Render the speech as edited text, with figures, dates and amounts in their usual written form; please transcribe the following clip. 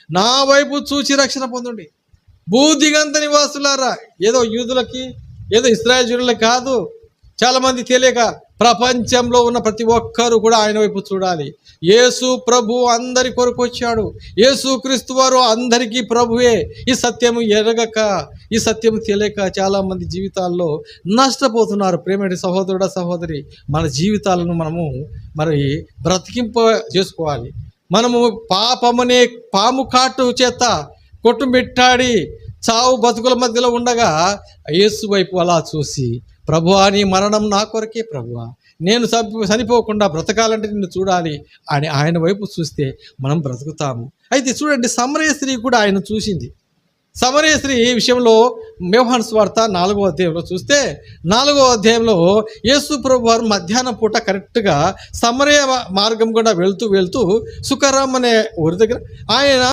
నా వైపు చూచి రక్షణ పొందండి. భూదిగంత నివాసులారా, ఏదో యూదులకి ఏదో ఇశ్రాయేలీయులకి కాదు. చాలామంది తెలియక ప్రపంచంలో ఉన్న ప్రతి ఒక్కరూ కూడా ఆయన వైపు చూడాలి. యేసు ప్రభు అందరి కొరకు వచ్చాడు. యేసు క్రీస్తు వారు అందరికీ ప్రభువే. ఈ సత్యము ఎరగక, ఈ సత్యము తెలియక చాలామంది జీవితాల్లో నష్టపోతున్నారు. ప్రేమటి సహోదరుడా, సహోదరి, మన జీవితాలను మనము మరి బ్రతికింప చేసుకోవాలి. మనము పాపమనే పాము కాటు చేత కొట్టుమిట్టాడి చావు బతుకుల మధ్యలో ఉండగా యేసు వైపు అలా చూసి, ప్రభువా నీ మరణం నా కొరకే ప్రభువా, నేను చనిపోకుండా బ్రతకాలంటే నిన్ను చూడాలి అని ఆయన వైపు చూస్తే మనం బ్రతుకుతాము. అయితే చూడండి, సమరయ స్త్రీ కూడా ఆయన చూసింది. సమరయ స్త్రీ విషయంలో యోహాను సువార్త 4వ అధ్యాయంలో చూస్తే 4వ అధ్యాయంలో యేసు ప్రభు వారు మధ్యాహ్నం పూట కరెక్ట్గా సమరయ మార్గం కూడా వెళ్తూ సుకరం అనే ఊరి దగ్గర ఆయన